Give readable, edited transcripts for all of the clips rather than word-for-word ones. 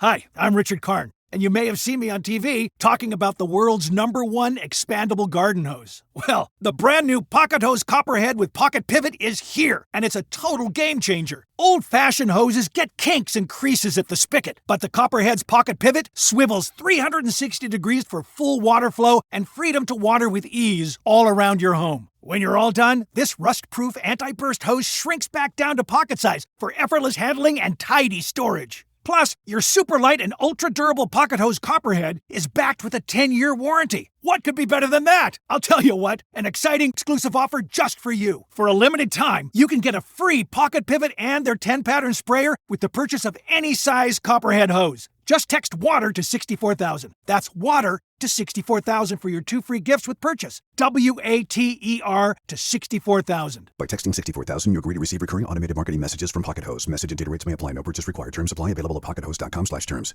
Hi, I'm Richard Karn, and you may have seen me on TV talking about the world's #1 expandable garden hose. Well, the brand new Pocket Hose Copperhead with Pocket Pivot is here, and it's a total game changer. Old-fashioned hoses get kinks and creases at the spigot, but the Copperhead's Pocket Pivot swivels 360 degrees for full water flow and freedom to water with ease all around your home. When you're all done, this rust-proof anti-burst hose shrinks back down to pocket size for effortless handling and tidy storage. Plus, your super light and ultra-durable Pocket Hose Copperhead is backed with a 10-year warranty. What could be better than that? I'll tell you what, an exciting exclusive offer just for you. For a limited time, you can get a free Pocket Pivot and their 10-pattern sprayer with the purchase of any size Copperhead hose. Just text WATER to 64,000. That's WATER to 64,000 for your 2 free gifts with purchase. WATER to 64,000. By texting 64,000, you agree to receive recurring automated marketing messages from Pocket Hose. Message and data rates may apply. No purchase required. Terms apply. Available at pockethose.com/terms.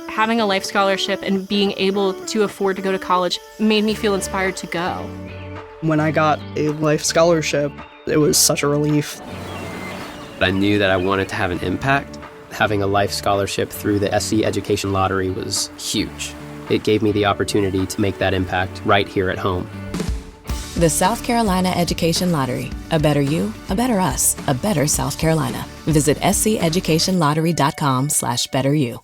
Having a life scholarship and being able to afford to go to college made me feel inspired to go. When I got a life scholarship, it was such a relief. I knew that I wanted to have an impact. Having a life scholarship through the SC Education Lottery was huge. It gave me the opportunity to make that impact right here at home. The South Carolina Education Lottery. A better you, a better us, a better South Carolina. Visit sceducationlottery.com/betteryou.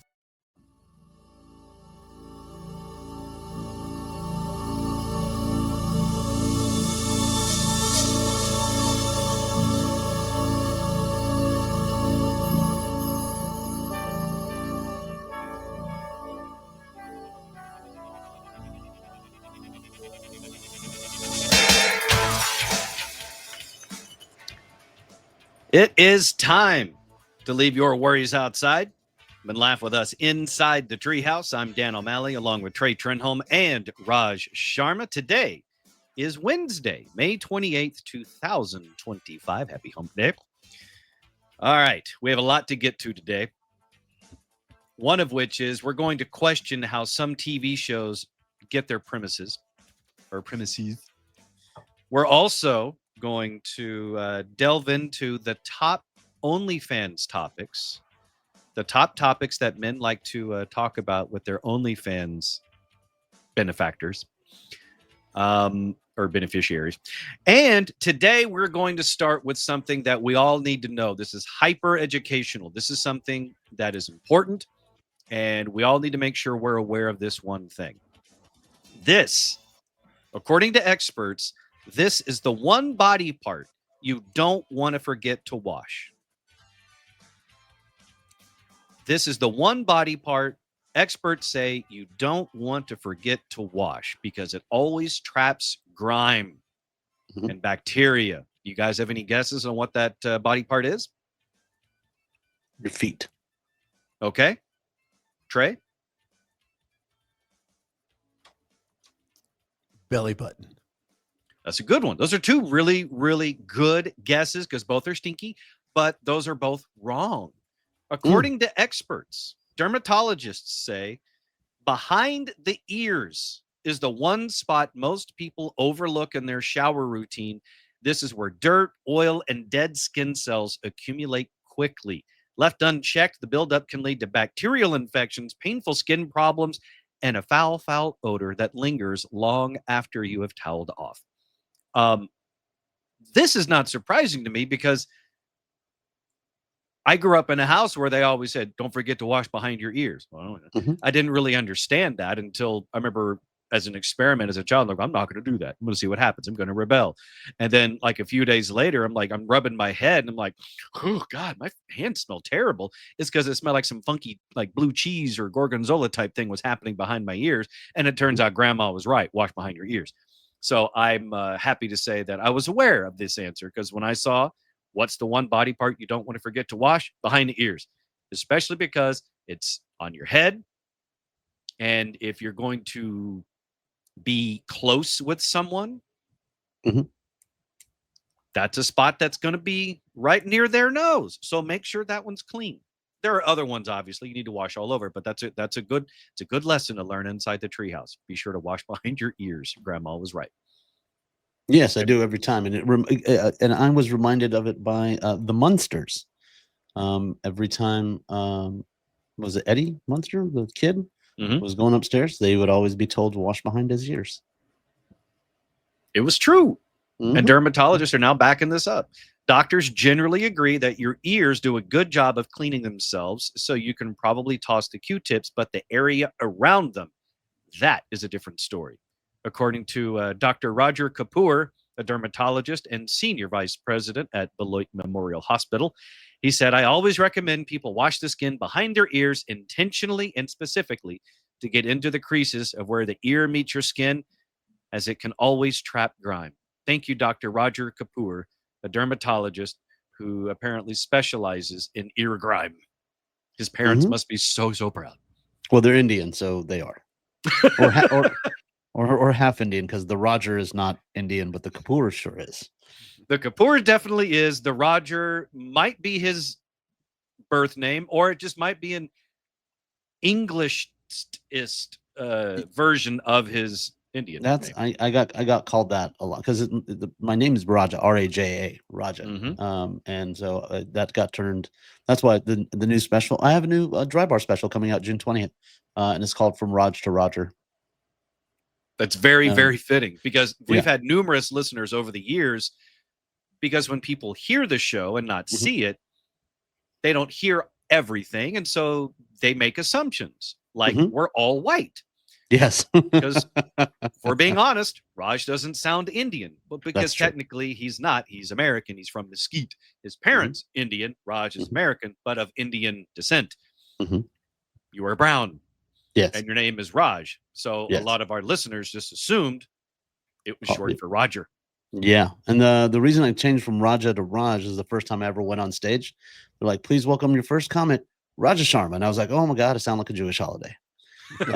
It is time to leave your worries outside and laugh with us inside the Treehouse. I'm Dan O'Malley along with Trey Trenholm and Raj Sharma. Today is Wednesday, May 28th, 2025. Happy Hump Day. All right, we have a lot to get to today. One of which is we're going to question how some TV shows get their premises. We're also going to delve into the top OnlyFans topics, the top topics that men like to talk about with their OnlyFans benefactors or beneficiaries. And today we're going to start with something that we all need to know. This is hyper educational. This is something that is important, and we all need to make sure we're aware of this one thing. This, according to experts, this is the one body part you don't want to forget to wash. This is the one body part experts say you don't want to forget to wash because it always traps grime and bacteria. You guys have any guesses on what that body part is? Your feet. Okay. Trey? Belly button. That's a good one. Those are two really, really good guesses because both are stinky, but those are both wrong. According to experts, dermatologists say behind the ears is the one spot most people overlook in their shower routine. This is where dirt, oil, and dead skin cells accumulate quickly. Left unchecked, the buildup can lead to bacterial infections, painful skin problems, and a foul, foul odor that lingers long after you have toweled off. This is not surprising to me because I grew up in a house where they always said, don't forget to wash behind your ears. Well, I didn't really understand that until I remember as an experiment as a child, like, I'm not going to do that. I'm going to see what happens. I'm going to rebel. And then like a few days later, I'm rubbing my head and I'm like, oh God, my hands smell terrible. It's because it smelled like some funky, like blue cheese or gorgonzola type thing was happening behind my ears. And it turns out grandma was right. Wash behind your ears. So I'm happy to say that I was aware of this answer because when I saw what's the one body part you don't want to forget to wash, behind the ears, especially because it's on your head. And if you're going to be close with someone, that's a spot that's going to be right near their nose. So make sure that one's clean. There are other ones, obviously, you need to wash all over, but it's a good lesson to learn inside the Treehouse. Be sure to wash behind your ears. Grandma was right. Yes, I do every time, and and I was reminded of it by the Munsters. Every time was it Eddie Munster, the kid, Mhm. was going upstairs, they would always be told to wash behind his ears. It was true. Mhm. And dermatologists are now backing this up. Doctors generally agree that your ears do a good job of cleaning themselves, so you can probably toss the Q-tips, but the area around them, that is a different story. According to Dr. Roger Kapoor, a dermatologist and senior vice president at Beloit Memorial Hospital, he said, I always recommend people wash the skin behind their ears intentionally and specifically to get into the creases of where the ear meets your skin, as it can always trap grime. Thank you, Dr. Roger Kapoor, a dermatologist who apparently specializes in ear grime. His parents must be so proud. Well, they're Indian, so they are. Or half Indian, because the Roger is not Indian, but the Kapoor sure is. The Kapoor definitely is. The Roger might be his birth name, or it just might be an Englishist version of his Indian That's name. I got called that a lot because my name is Raja, Raja, Raja, and so that got turned. That's why the new special. I have a new dry bar special coming out June 20th, and it's called From Raj to Roger. That's very fitting, because we've had numerous listeners over the years, because when people hear the show and not see it, they don't hear everything. And so they make assumptions like we're all white. Yes. Because if we're being honest, Raj doesn't sound Indian, but because technically he's not. He's American. He's from Mesquite. His parents, Indian. Raj is American, but of Indian descent. You are brown. Yes. And your name is Raj. So a lot of our listeners just assumed it was short for Roger. Yeah. And the reason I changed from Raja to Raj is the first time I ever went on stage. They're like, please welcome your first comic, Raj Sharma. And I was like, oh my God, I sound like a Jewish holiday. So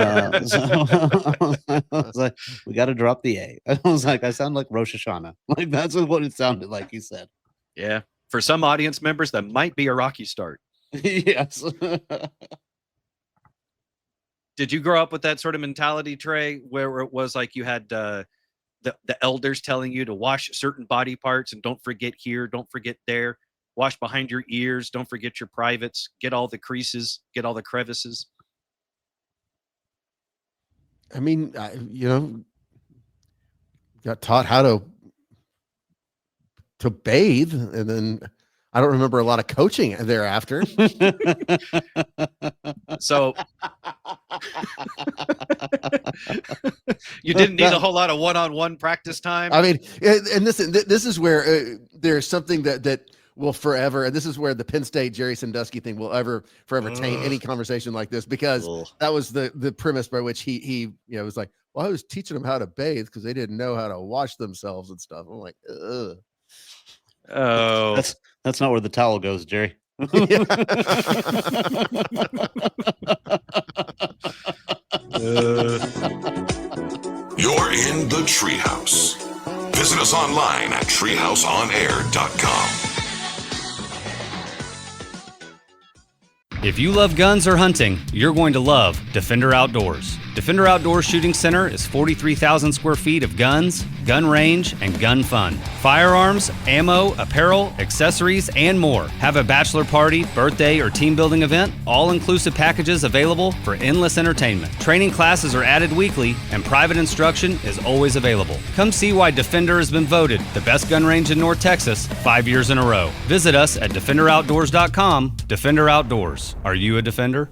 I was like, we got to drop the A. I was like, I sound like Rosh Hashanah. Like, that's what it sounded like, he said. Yeah. For some audience members, that might be a rocky start. Yes. Did you grow up with that sort of mentality, Trey, where it was like you had the elders telling you to wash certain body parts and don't forget here, don't forget there, wash behind your ears, don't forget your privates, get all the creases, get all the crevices? I mean, got taught how to bathe, and then I don't remember a lot of coaching thereafter. So you didn't need a whole lot of one-on-one practice time. I mean, and this is where there's something that will forever, and this is where the Penn State Jerry Sandusky thing will forever taint any conversation like this, because that was the premise by which he was like, well, I was teaching them how to bathe because they didn't know how to wash themselves and stuff. I'm like, ugh. Oh, that's not where the towel goes, Jerry. You're in the Treehouse. Visit us online at treehouseonair.com. If you love guns or hunting, you're going to love Defender Outdoors. Defender Outdoors Shooting Center is 43,000 square feet of guns, gun range, and gun fun. Firearms, ammo, apparel, accessories, and more. Have a bachelor party, birthday, or team building event? All-inclusive packages available for endless entertainment. Training classes are added weekly, and private instruction is always available. Come see why Defender has been voted the best gun range in North Texas 5 years in a row. Visit us at defenderoutdoors.com. Defender Outdoors. Are you a Defender?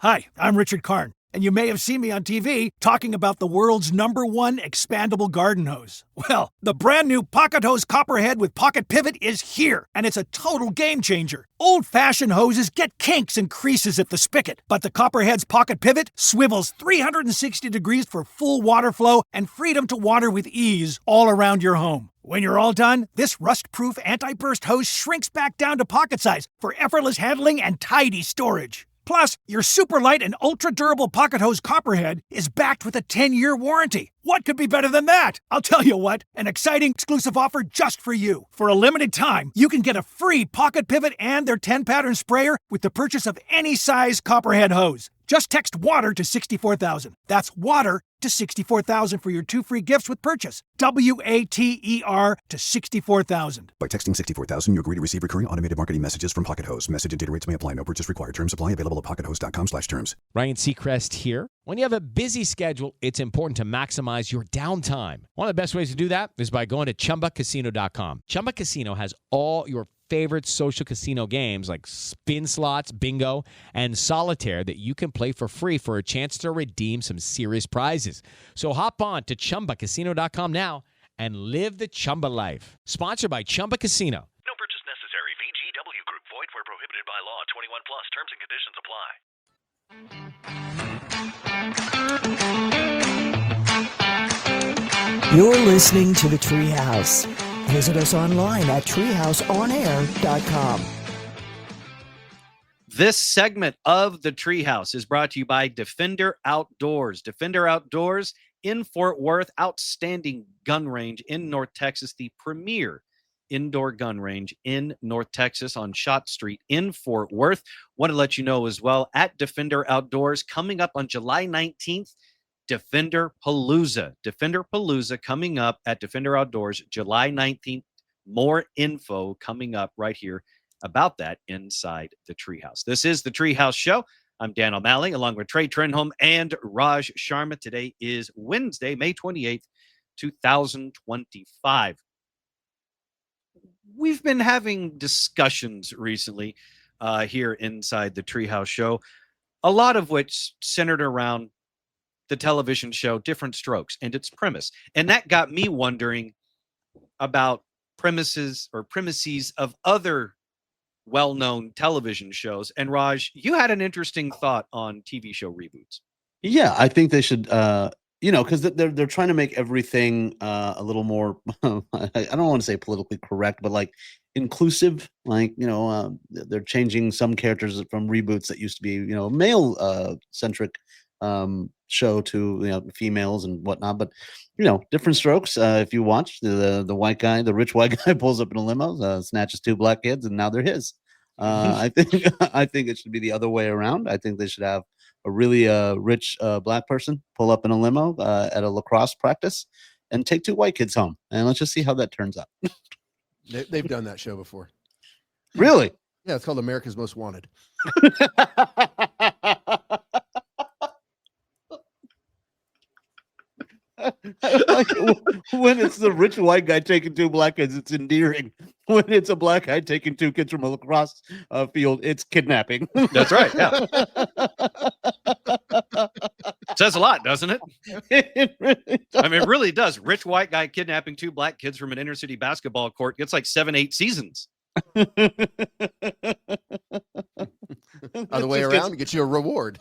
Hi, I'm Richard Karn, and you may have seen me on TV talking about the world's #1 expandable garden hose. Well, the brand new Pocket Hose Copperhead with Pocket Pivot is here, and it's a total game changer. Old-fashioned hoses get kinks and creases at the spigot, but the Copperhead's Pocket Pivot swivels 360 degrees for full water flow and freedom to water with ease all around your home. When you're all done, this rust-proof anti-burst hose shrinks back down to pocket size for effortless handling and tidy storage. Plus, your super light and ultra-durable Pocket Hose Copperhead is backed with a 10-year warranty. What could be better than that? I'll tell you what, an exciting exclusive offer just for you. For a limited time, you can get a free Pocket Pivot and their 10-pattern sprayer with the purchase of any size Copperhead hose. Just text WATER to 64,000. That's WATER to 64,000 for your 2 free gifts with purchase. WATER to 64,000. By texting 64,000, you agree to receive recurring automated marketing messages from Pocket Host. Message and data rates may apply. No purchase required. Terms apply. Available at pockethost.com/terms. Ryan Seacrest here. When you have a busy schedule, it's important to maximize your downtime. One of the best ways to do that is by going to ChumbaCasino.com. Chumba Casino has all your favorite social casino games like spin slots, bingo, and solitaire that you can play for free for a chance to redeem some serious prizes. So hop on to ChumbaCasino.com now and live the Chumba life. Sponsored by Chumba Casino. No purchase necessary. VGW Group. Void where prohibited by law. 21 plus. Terms and conditions apply. You're listening to The Treehouse. Visit us online at treehouseonair.com. This segment of The Treehouse is brought to you by Defender Outdoors. Defender Outdoors in Fort Worth, outstanding gun range in North Texas, the premier indoor gun range in North Texas on Shott Street in Fort Worth. Want to let you know as well, at Defender Outdoors, coming up on July 19th, Defender Palooza. Defender Palooza coming up at Defender Outdoors, July 19th. More info coming up right here about that inside the Treehouse. This is the Treehouse Show. I'm Dan O'Malley, along with Trey Trenholm and Raj Sharma. Today is Wednesday, May 28th, 2025. We've been having discussions recently here inside the Treehouse Show, a lot of which centered around the television show Different Strokes and its premise. And that got me wondering about premises of other well-known television shows. And Raj, you had an interesting thought on TV show reboots. Yeah, I think they should, because they're trying to make everything a little more, I don't want to say politically correct, but like inclusive. Like, they're changing some characters from reboots that used to be, male centric show to females and whatnot. But Different Strokes, if you watch, the white guy, the rich white guy pulls up in a limo, snatches 2 black kids, and now they're his. I think it should be the other way around. I think they should have a really rich black person pull up in a limo at a lacrosse practice and take 2 white kids home, and let's just see how that turns out. They've done that show before. Really? Yeah, it's called America's Most Wanted. Like, when it's the rich white guy taking 2 black kids, it's endearing. When it's a black guy taking 2 kids from a lacrosse field, it's kidnapping. That's right. Yeah. Says a lot, doesn't it? It really does. I mean, it really does. Rich white guy kidnapping 2 black kids from an inner city basketball court gets like 7-8 seasons. Other way around, get you a reward.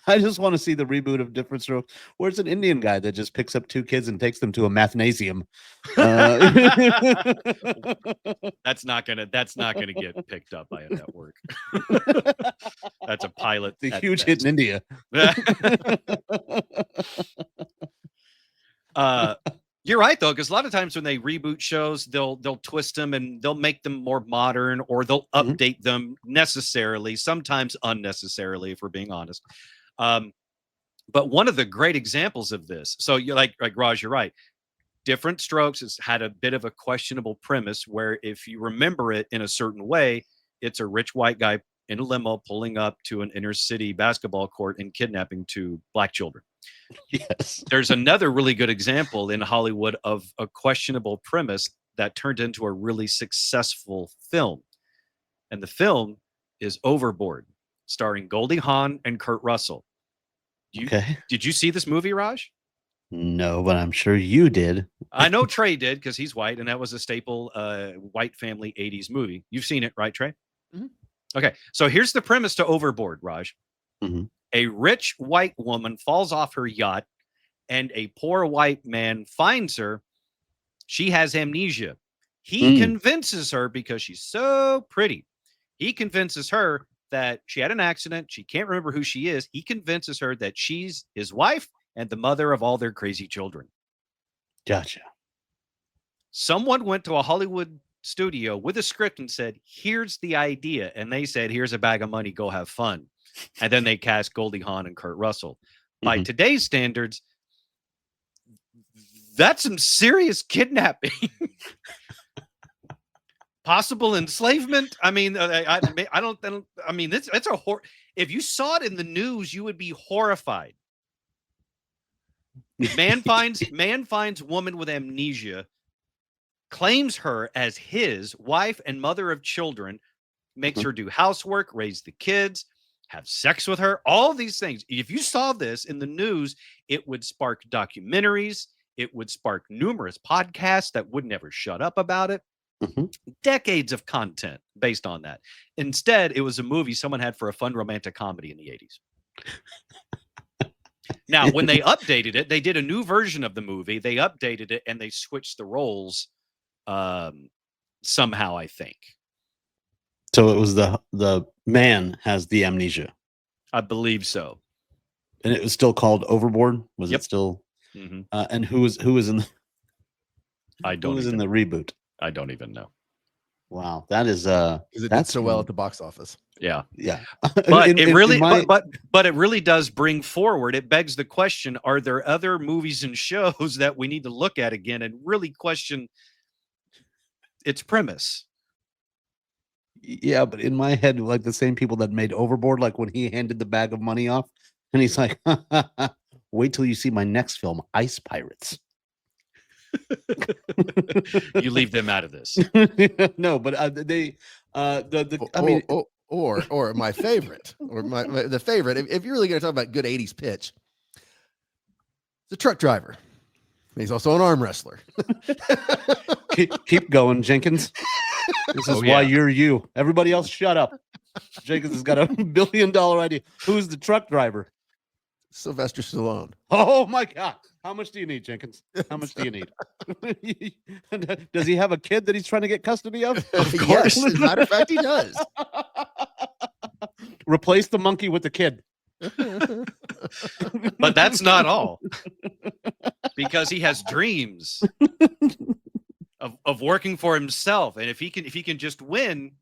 I just want to see the reboot of Different Strokes, where it's an Indian guy that just picks up 2 kids and takes them to a mathnasium. That's not gonna get picked up by a network. That's a pilot. It's a huge hit in India. You're right though, because a lot of times when they reboot shows, they'll twist them and they'll make them more modern, or they'll update them necessarily, sometimes unnecessarily, if we're being honest. But one of the great examples of this, so you're like Raj, you're right. Different Strokes has had a bit of a questionable premise where if you remember it in a certain way, it's a rich white guy in a limo pulling up to an inner city basketball court and kidnapping 2 black children. Yes. There's another really good example in Hollywood of a questionable premise that turned into a really successful film. And the film is Overboard, starring Goldie Hawn and Kurt Russell. Did you see this movie, Raj? No, but I'm sure you did. I know Trey did, because he's white, and that was a staple white family 80s movie. You've seen it, right, Trey? Mm-hmm. Okay, so here's the premise to Overboard, Raj. Mm-hmm. A rich white woman falls off her yacht, and a poor white man finds her. She has amnesia. He convinces her, because she's so pretty, he convinces her that she had an accident. She can't remember who she is. He convinces her that she's his wife and the mother of all their crazy children. Gotcha. Someone went to a Hollywood studio with a script and said, here's the idea. And they said, here's a bag of money, go have fun. And then they cast Goldie Hawn and Kurt Russell. By today's standards, that's some serious kidnapping. Possible enslavement. I mean, I mean, it's a horror. If you saw it in the news, you would be horrified. Man finds woman with amnesia, claims her as his wife and mother of children, makes her do housework, raise the kids, have sex with her, all these things. If you saw this in the news, it would spark documentaries. It would spark numerous podcasts that would never shut up about it. Decades of content based on that. Instead, it was a movie someone had for a fun romantic comedy in the 80s. Now, when they updated it, they did a new version of the movie. They updated it and they switched the roles somehow, I think. So it was the man has the amnesia. I believe so. And it was still called Overboard? Was it still? And who was in the in the reboot? I don't even know. Wow, that is it did so well at the box office. Yeah. But it really but it really does bring forward, it begs the question, are there other movies and shows that we need to look at again and really question its premise? Yeah, but in my head, like the same people that made Overboard, like when he handed the bag of money off and he's like, wait till you see my next film, Ice Pirates. You leave them out of this. No, but they or my favorite, or the favorite, if you're really going to talk about good 80s pitch, the truck driver. He's also an arm wrestler. keep going, Jenkins. This is why you're you. Everybody else shut up. Jenkins has got $1 billion idea. Who's the truck driver? Sylvester Stallone. Oh my God. How much do you need, Jenkins? How much do you need? Does he have a kid that he's trying to get custody of? Of course. Yes, as a matter of fact, he does. Replace the monkey with the kid. But that's not all. Because he has dreams of working for himself. And if he can just win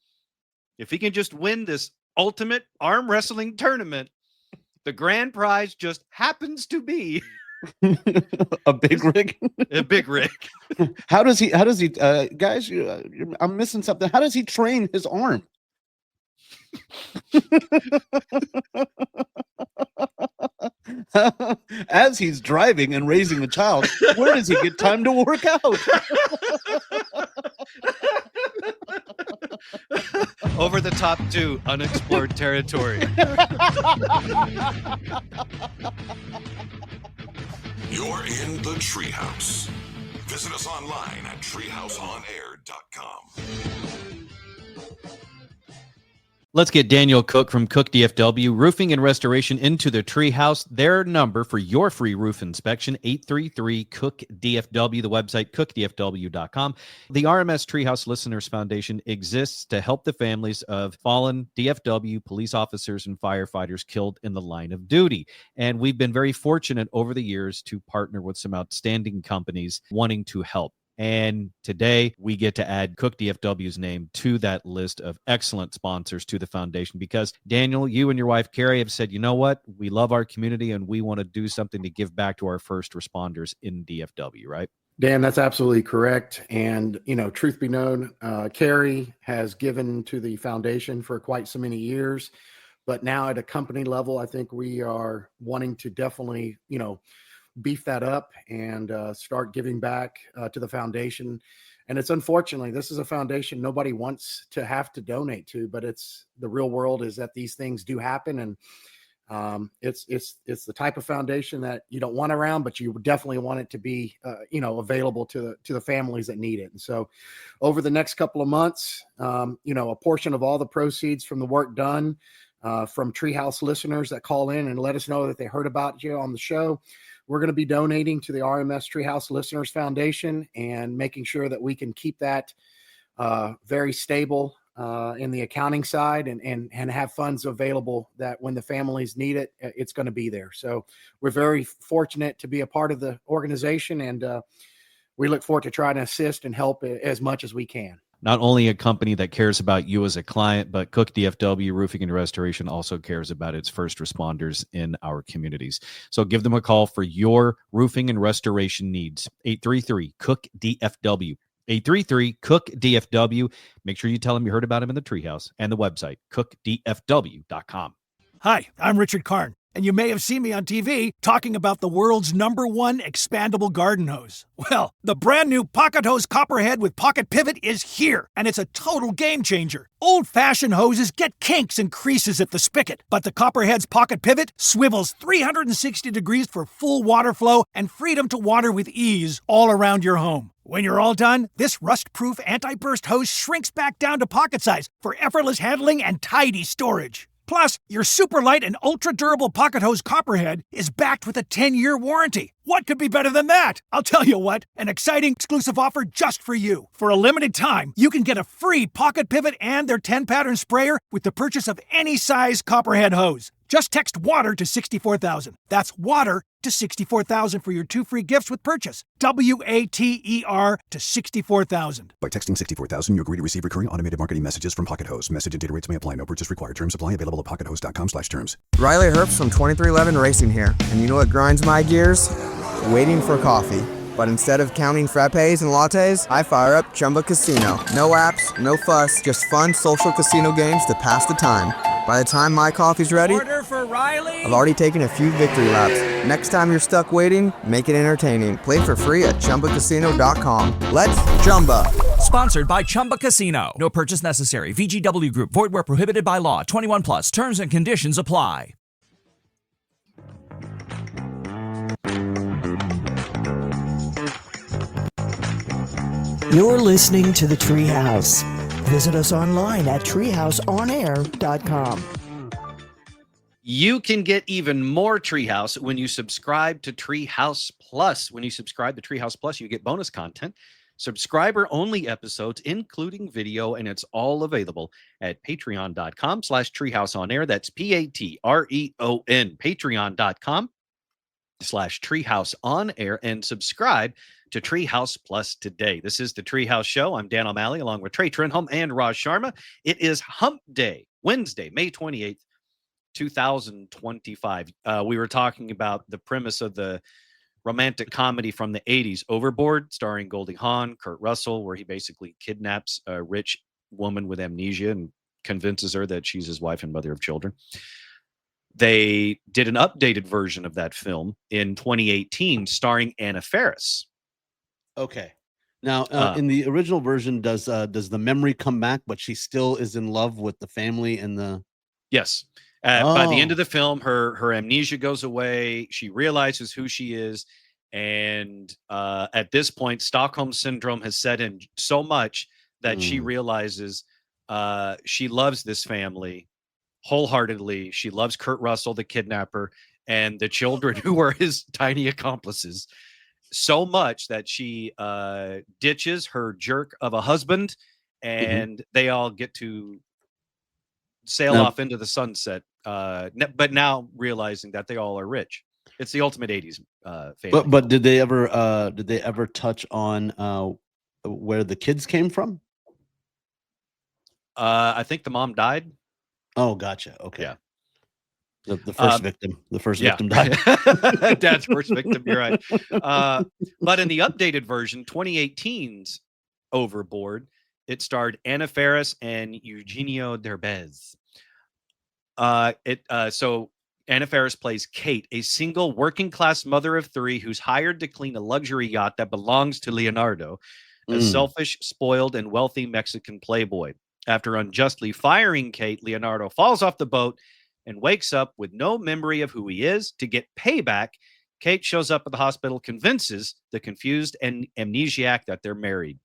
this ultimate arm wrestling tournament, the grand prize just happens to be a big rig. A big rig. How does he guys, I'm missing something. How does he train his arm? As he's driving and raising a child, where does he get time to work out? Over the top 2, unexplored territory. You're in the Treehouse. Visit us online at treehouseonair.com. Let's get Daniel Cook from Cook DFW Roofing and Restoration into the Treehouse. Their number for your free roof inspection, 833-COOK-DFW, the website cookdfw.com. The RMS Treehouse Listeners Foundation exists to help the families of fallen DFW police officers and firefighters killed in the line of duty. And we've been very fortunate over the years to partner with some outstanding companies wanting to help. And today we get to add Cook DFW's name to that list of excellent sponsors to the foundation because, Daniel, you and your wife, Carrie, have said, you know what? We love our community and we want to do something to give back to our first responders in DFW, right? Dan, that's absolutely correct. And, truth be known, Carrie has given to the foundation for quite so many years. But now at a company level, I think we are wanting to definitely, beef that up and start giving back to the foundation. And it's unfortunately, this is a foundation nobody wants to have to donate to, but it's the real world is that these things do happen. And it's the type of foundation that you don't want around, but you definitely want it to be, available to the families that need it. And so over the next couple of months, a portion of all the proceeds from the work done from Treehouse listeners that call in and let us know that they heard about you on the show, we're going to be donating to the RMS Treehouse Listeners Foundation and making sure that we can keep that very stable in the accounting side and have funds available that when the families need it, it's going to be there. So we're very fortunate to be a part of the organization, and we look forward to trying to assist and help as much as we can. not only a company that cares about you as a client, but Cook DFW Roofing and Restoration also cares about its first responders in our communities. So give them a call for your roofing and restoration needs. 833-COOK-DFW. 833-COOK-DFW. Make sure you tell them you heard about him in the Treehouse, and the website, cookdfw.com. Hi, I'm Richard Karn, and you may have seen me on TV talking about the world's #1 expandable garden hose. Well, the brand new Pocket Hose Copperhead with Pocket Pivot is here, and it's a total game changer. Old-fashioned hoses get kinks and creases at the spigot, but the Copperhead's Pocket Pivot swivels 360 degrees for full water flow and freedom to water with ease all around your home. When you're all done, this rust-proof anti-burst hose shrinks back down to pocket size for effortless handling and tidy storage. Plus, your super light and ultra-durable Pocket Hose Copperhead is backed with a 10-year warranty. What could be better than that? I'll tell you what, an exciting exclusive offer just for you. For a limited time, you can get a free Pocket Pivot and their 10-pattern sprayer with the purchase of any size Copperhead hose. Just text WATER to 64,000. That's WATER to 64,000 for your 2 free gifts with purchase. WATER to 64,000. By texting 64,000, you agree to receive recurring automated marketing messages from Pocket Hose. Message and data rates may apply. No purchase required. Terms apply. Available at pockethose.com/terms. Riley Herbst from 2311 Racing here. And you know what grinds my gears? Waiting for coffee. But instead of counting frappes and lattes, I fire up Chumba Casino. No apps, no fuss, just fun social casino games to pass the time. By the time my coffee's ready, order for Riley. I've already taken a few victory laps. Next time you're stuck waiting, make it entertaining. Play for free at ChumbaCasino.com. Let's Chumba. Sponsored by Chumba Casino. No purchase necessary. VGW Group. Void where prohibited by law. 21 plus. Terms and conditions apply. You're listening to The Treehouse. Visit us online at treehouseonair.com. You can get even more Treehouse when you subscribe to Treehouse Plus. When you subscribe to Treehouse Plus, you get bonus content, subscriber-only episodes, including video, and it's all available at patreon.com/treehouseonair. That's Patreon, patreon.com/treehouseonair, and subscribe to Treehouse Plus today. This is the Treehouse Show. I'm Dan O'Malley along with Trey Trenholm and Raj Sharma. It is Hump Day, Wednesday, May 28th, 2025. We were talking about the premise of the romantic comedy from the 80s, Overboard, starring Goldie Hawn, Kurt Russell, where he basically kidnaps a rich woman with amnesia and convinces her that she's his wife and mother of children. They did an updated version of that film in 2018 starring Anna Faris. Okay. Now, in the original version, does the memory come back, but she still is in love with the family and the... Yes. By the end of the film, her amnesia goes away. She realizes who she is. And at this point, Stockholm Syndrome has set in so much that she realizes she loves this family wholeheartedly. She loves Kurt Russell, the kidnapper, and the children who are his tiny accomplices so much that she ditches her jerk of a husband, and they all get to sail off into the sunset. But now realizing that they all are rich. It's the ultimate 80s family. But did they ever touch on where the kids came from? I think the mom died. Oh, gotcha. Okay. Yeah. The first victim. The first victim died. Dad's first victim. You're right. But in the updated version, 2018's Overboard, it starred Anna Faris and Eugenio Derbez. So Anna Faris plays Kate, a single working-class mother of 3 who's hired to clean a luxury yacht that belongs to Leonardo, a selfish, spoiled, and wealthy Mexican playboy. After unjustly firing Kate, Leonardo falls off the boat and wakes up with no memory of who he is. To get payback, Kate shows up at the hospital, convinces the confused and amnesiac that they're married.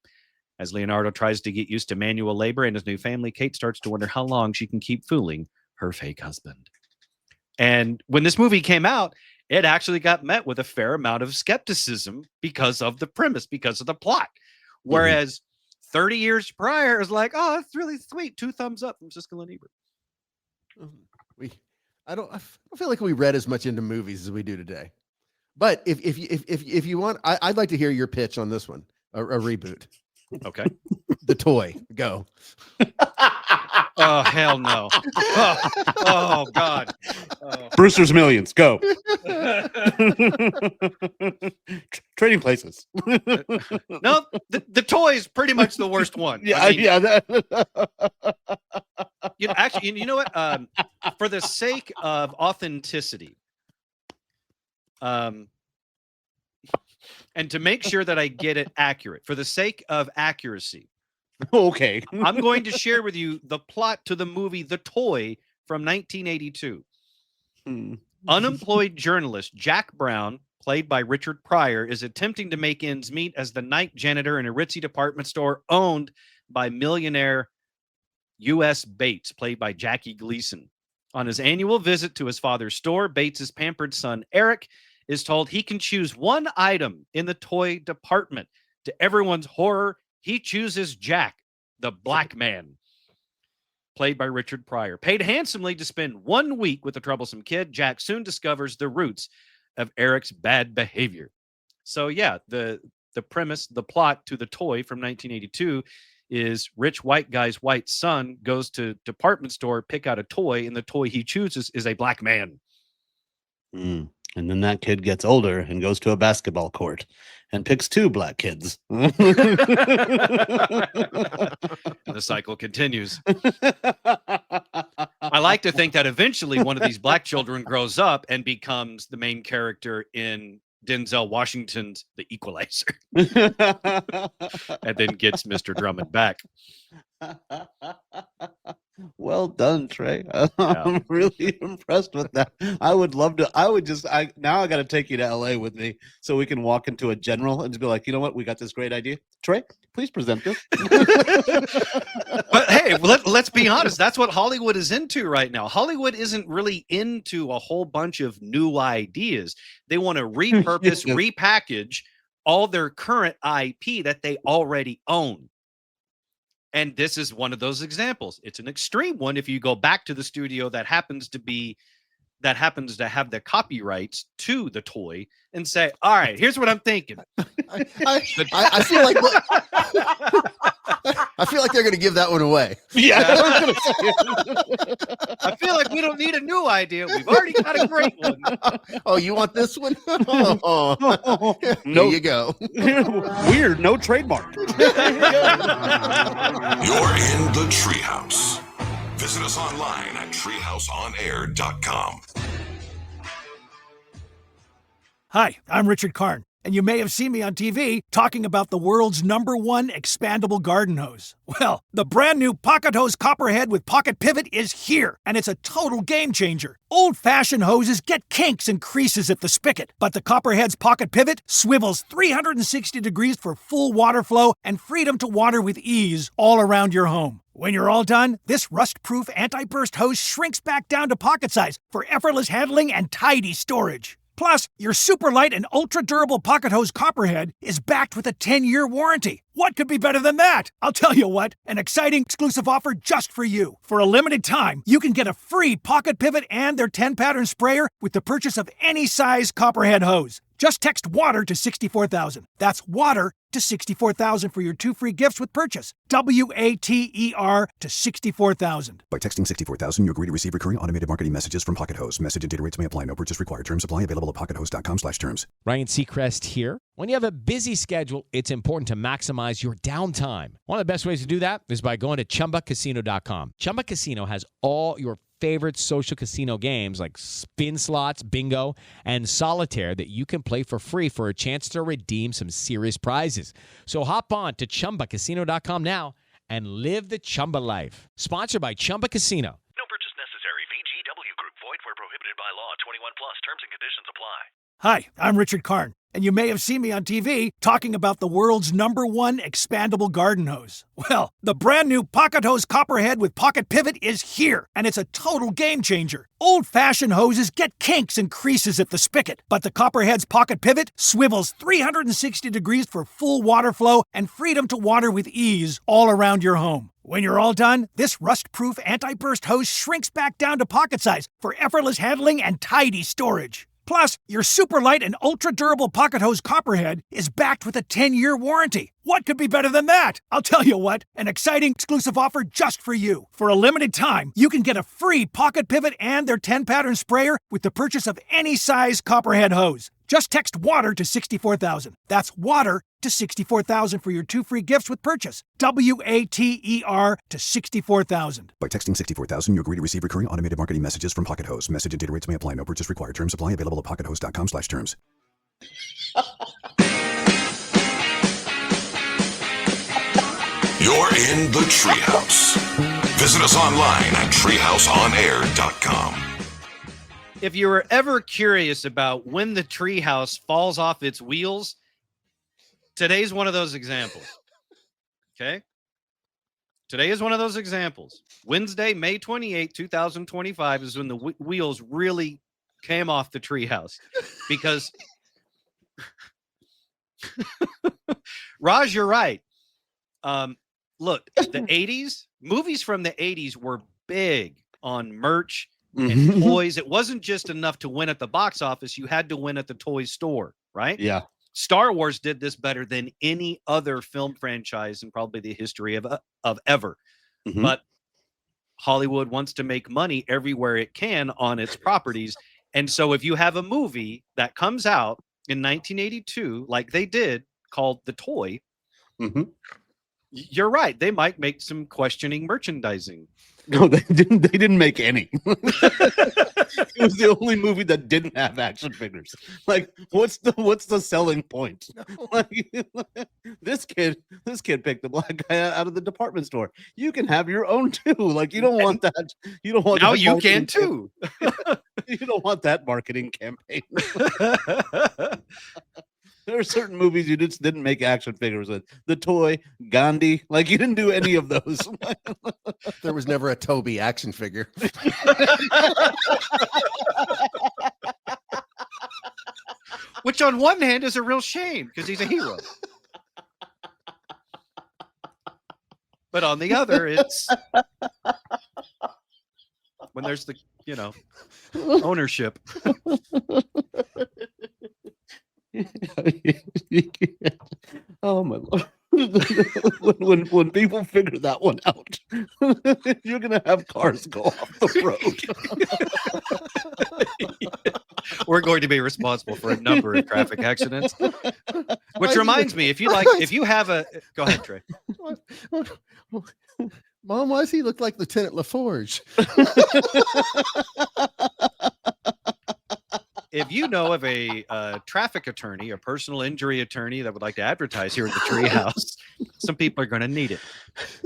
As Leonardo tries to get used to manual labor and his new family, Kate starts to wonder how long she can keep fooling her fake husband. And when this movie came out, it actually got met with a fair amount of skepticism because of the premise, because of the plot. Whereas 30 years prior, it was like, oh, that's really sweet. 2 thumbs up from Siskel and Ebert. I don't feel like we read as much into movies as we do today. But if you want, I'd like to hear your pitch on this one, a reboot. Okay. the toy. Go. Oh, hell no. Oh God. Brewster's Millions. Go. Trading Places. No, the toy is pretty much the worst one. Yeah, I mean, yeah. actually, you know what? For the sake of authenticity, and to make sure that I get it accurate, for the sake of accuracy, Okay. I'm going to share with you the plot to the movie The Toy from 1982. Unemployed journalist Jack Brown, played by Richard Pryor, is attempting to make ends meet as the night janitor in a ritzy department store owned by millionaire U.S. Bates, played by Jackie Gleason. On his annual visit to his father's store, Bates's pampered son Eric is told he can choose one item in the toy department. To everyone's horror, he chooses Jack, the black man, played by Richard Pryor. Paid handsomely to spend 1 week with the troublesome kid, Jack soon discovers the roots of Eric's bad behavior. So yeah, the premise, the plot to The Toy from 1982 is rich white guy's white son goes to department store, pick out a toy, and the toy he chooses is a black man. And then that kid gets older and goes to a basketball court and picks 2 black kids. The cycle continues. I like to think that eventually one of these black children grows up and becomes the main character in Denzel Washington's The Equalizer. And then gets Mr. Drummond back. Well done, Trey. I'm really impressed with that. I would love to. Now I got to take you to LA with me so we can walk into a general and just be like, you know what? We got this great idea. Trey, please present this. But hey, let's be honest. That's what Hollywood is into right now. Hollywood isn't really into a whole bunch of new ideas. They want to repurpose, repackage all their current IP that they already own. And this is one of those examples. It's an extreme one if you go back to the studio that happens to have the copyrights to the toy and say, all right, here's what I'm thinking. I feel like I feel like they're going to give that one away. Yeah. I feel like we don't need a new idea. We've already got a great one. Oh, you want this one? Oh. No. Here you go. Weird. No trademark. You're in the Treehouse. Visit us online at treehouseonair.com. Hi, I'm Richard Karn, and you may have seen me on TV talking about the world's #1 expandable garden hose. Well, the brand new Pocket Hose Copperhead with Pocket Pivot is here, and it's a total game changer. Old-fashioned hoses get kinks and creases at the spigot, but the Copperhead's Pocket Pivot swivels 360 degrees for full water flow and freedom to water with ease all around your home. When you're all done, this rust-proof anti-burst hose shrinks back down to pocket size for effortless handling and tidy storage. Plus, your super light and ultra-durable Pocket Hose Copperhead is backed with a 10-year warranty. What could be better than that? I'll tell you what, an exciting exclusive offer just for you. For a limited time, you can get a free Pocket Pivot and their 10-pattern sprayer with the purchase of any size Copperhead hose. Just text WATER to 64,000. That's WATER to 64,000 for your 2 free gifts with purchase. WATER to 64,000. By texting 64,000, you agree to receive recurring automated marketing messages from Pocket Hose. Message and data rates may apply. No purchase required. Terms apply. Available at pockethose.com/terms. Ryan Seacrest here. When you have a busy schedule, it's important to maximize your downtime. One of the best ways to do that is by going to ChumbaCasino.com. Chumba Casino has all your favorite social casino games like spin slots, bingo, and solitaire that you can play for free for a chance to redeem some serious prizes. So hop on to ChumbaCasino.com now and live the Chumba life. Sponsored by Chumba Casino. No purchase necessary. VGW Group. Void where prohibited by law. 21 plus. Terms and conditions apply. Hi, I'm Richard Karn, and you may have seen me on TV talking about the world's #1 expandable garden hose. Well, the brand new Pocket Hose Copperhead with Pocket Pivot is here, and it's a total game changer. Old-fashioned hoses get kinks and creases at the spigot, but the Copperhead's Pocket Pivot swivels 360 degrees for full water flow and freedom to water with ease all around your home. When you're all done, this rust-proof anti-burst hose shrinks back down to pocket size for effortless handling and tidy storage. Plus, your super light and ultra-durable Pocket Hose Copperhead is backed with a 10-year warranty. What could be better than that? I'll tell you what, an exciting exclusive offer just for you. For a limited time, you can get a free pocket pivot and their 10-pattern sprayer with the purchase of any size copperhead hose. Just text WATER to 64,000. That's WATER to 64,000 for your 2 free gifts with purchase. WATER to 64,000. By texting 64,000, you agree to receive recurring automated marketing messages from Pocket Hose. Message and data rates may apply. No purchase required. Terms apply. Available at pockethose.com/terms. You're in the Treehouse. Visit us online at treehouseonair.com. If you were ever curious about when the Treehouse falls off its wheels, today's one of those examples. Okay? Today is one of those examples. Wednesday, May 28, 2025 is when the wheels really came off the Treehouse. Because, Raj, you're right. Look, the 80s, movies from the 80s were big on merch and toys. It wasn't just enough to win at the box office. You had to win at the toy store, right? Yeah. Star Wars did this better than any other film franchise in probably the history of ever. But Hollywood wants to make money everywhere it can on its properties. And so if you have a movie that comes out in 1982, like they did, called The Toy, you're right. They might make some questioning merchandising. No, they didn't. They didn't make any. It was the only movie that didn't have action figures. Like, what's the selling point? Like, this kid picked the black guy out of the department store. You can have your own too. Like, you don't want that. You don't want. Now you can too. You don't want that marketing campaign. There are certain movies you just didn't make action figures with. The Toy, Gandhi, like you didn't do any of those. There was never a Toby action figure. Which on one hand is a real shame because he's a hero. But on the other, it's when there's the, ownership. Oh my Lord. when people figure that one out, you're gonna have cars go off the road. We're going to be responsible for a number of traffic accidents. Which reminds me, if you have a, go ahead, Trey. Mom, why does he look like Lieutenant LaForge? If you know of a traffic attorney, a personal injury attorney that would like to advertise here at the Treehouse, some people are going to need it.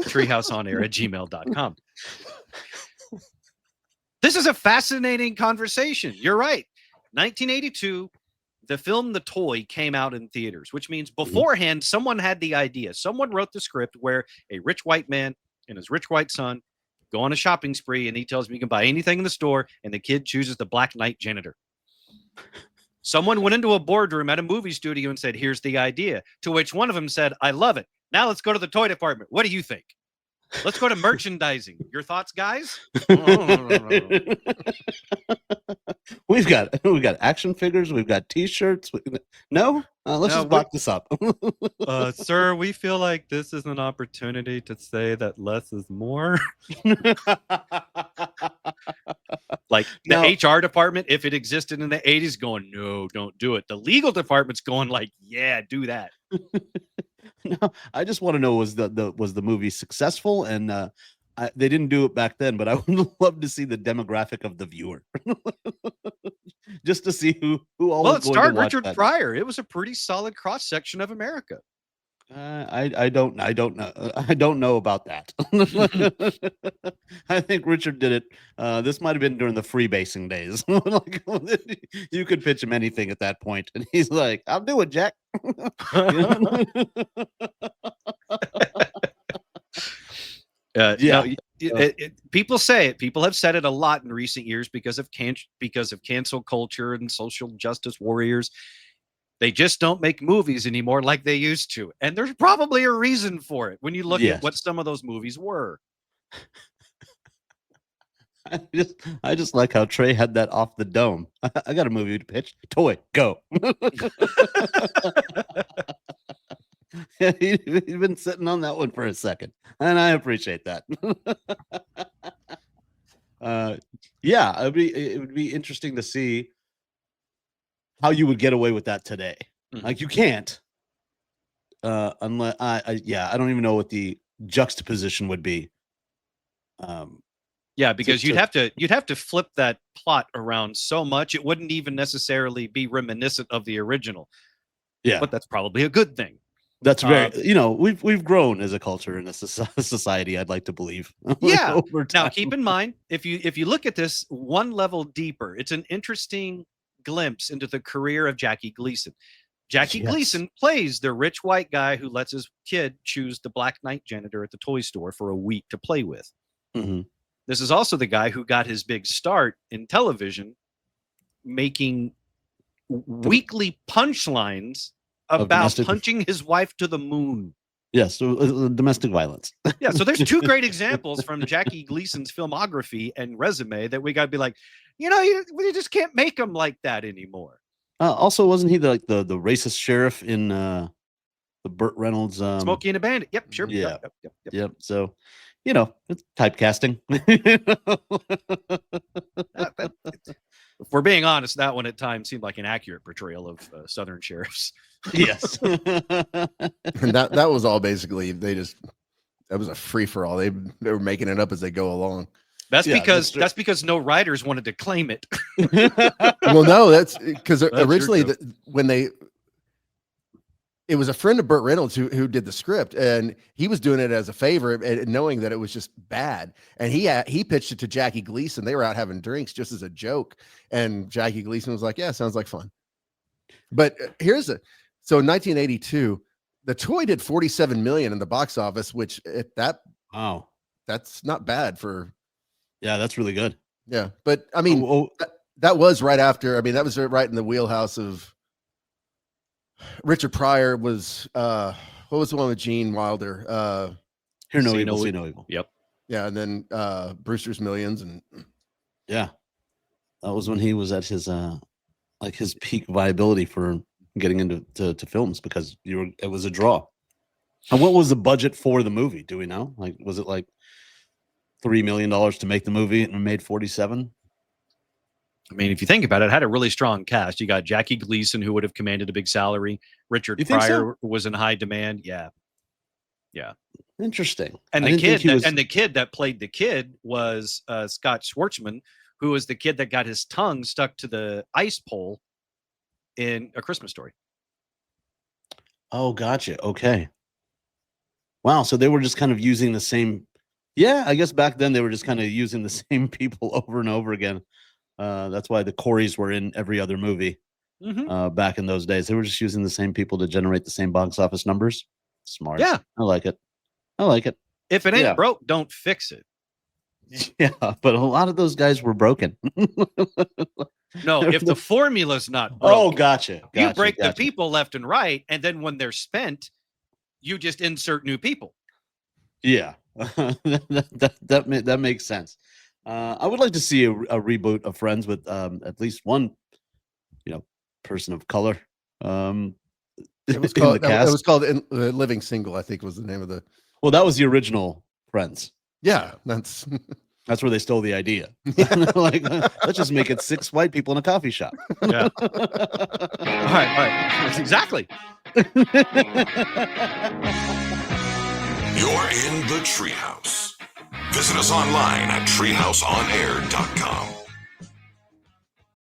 treehouseonair@gmail.com. This is a fascinating conversation. You're right. 1982, the film The Toy came out in theaters, which means beforehand, someone had the idea. Someone wrote the script where a rich white man and his rich white son go on a shopping spree, and he tells me you can buy anything in the store, and the kid chooses the Black Knight janitor. Someone went into a boardroom at a movie studio and said, here's the idea. To which one of them said, I love it. Now let's go to the toy department. What do you think? Let's go to merchandising. Your thoughts, guys? We've got action figures. We've got T-shirts. Let's just box this up. Sir, we feel like this is an opportunity to say that less is more. Like the HR department, if it existed in the 80s, going, no, don't do it. The legal department's going like, yeah, do that. No, I just want to know, was the movie successful? And they didn't do it back then, but I would love to see the demographic of the viewer, just to see who all. Well, it starred Richard Pryor. It was a pretty solid cross section of America. I don't know about that. I think Richard did it. This might have been during the freebasing days. Like, you could pitch him anything at that point, and he's like, "I'll do it, Jack." People say it. People have said it a lot in recent years because of cancel culture and social justice warriors. They just don't make movies anymore like they used to. And there's probably a reason for it when you look at what some of those movies were. I just like how Trey had that off the dome. I got a movie to pitch. Toy, go. He'd been sitting on that one for a second, and I appreciate that. Yeah, it would be interesting to see how you would get away with that today. Like you can't, unless I don't even know what the juxtaposition would be. Yeah, because you'd have to flip that plot around so much it wouldn't even necessarily be reminiscent of the original. Yeah, but that's probably a good thing. That's very, we've grown as a culture and a society. I'd like to believe. Yeah. Over time. Now, keep in mind, if you look at this one level deeper, it's an interesting glimpse into the career of Jackie Gleason. Jackie Gleason plays the rich white guy who lets his kid choose the Black Knight janitor at the toy store for a week to play with. Mm-hmm. This is also the guy who got his big start in television, making weekly punchlines about punching his wife to the moon. Yes, domestic violence. Yeah, so there's two great examples from Jackie Gleason's filmography and resume that we got to be like, we just can't make him like that anymore. Also, wasn't he the racist sheriff in the Burt Reynolds? Smokey and the Bandit. Yep, sure. Yeah. Yep. So, it's typecasting. If we're being honest, that one at times seemed like an accurate portrayal of Southern sheriffs. Yes. And that was all basically, that was a free for all. They were making it up as they go along. That's because no writers wanted to claim it. Well, no, that's because originally it was a friend of Burt Reynolds who did the script, and he was doing it as a favor, and knowing that it was just bad. And he pitched it to Jackie Gleason. They were out having drinks just as a joke, and Jackie Gleason was like, "Yeah, sounds like fun." But so in 1982, the toy did $47 million in the box office, which that's not bad for. Yeah, that's really good. Yeah, but I mean, that was right after. I mean, that was right in the wheelhouse of. Richard Pryor was what was the one with Gene Wilder? Hear No Evil, See No Evil. Yep. Yeah, and then Brewster's Millions, and yeah, that was when he was at his his peak viability for getting into films, because it was a draw. And what was the budget for the movie? Do we know? Like, was it like $3 million to make the movie and made 47? I mean, if you think about it, it had a really strong cast. You got Jackie Gleason, who would have commanded a big salary. Richard Pryor was in high demand. Yeah. Interesting. And the kid that played the kid was Scott Schwartzman, who was the kid that got his tongue stuck to the ice pole in A Christmas Story. Oh, gotcha. Okay. Wow. So they were just kind of using the same. Yeah, I guess back then they were just kind of using the same people over and over again. That's why the Coreys were in every other movie back in those days. They were just using the same people to generate the same box office numbers. Smart. Yeah. I like it. If it ain't broke, don't fix it. Yeah, but a lot of those guys were broken. No, if the formula's not broke. Oh, gotcha. You break the people left and right, and then when they're spent, you just insert new people. Yeah. that makes sense. I would like to see a reboot of Friends with at least one, person of color. It was called Living Single, I think was the name of the. Well, that was the original Friends. Yeah, that's where they stole the idea. Like, let's just make it 6 white people in a coffee shop. Yeah. All right. That's exactly. You're in the Treehouse. Visit us online at treehouseonair.com.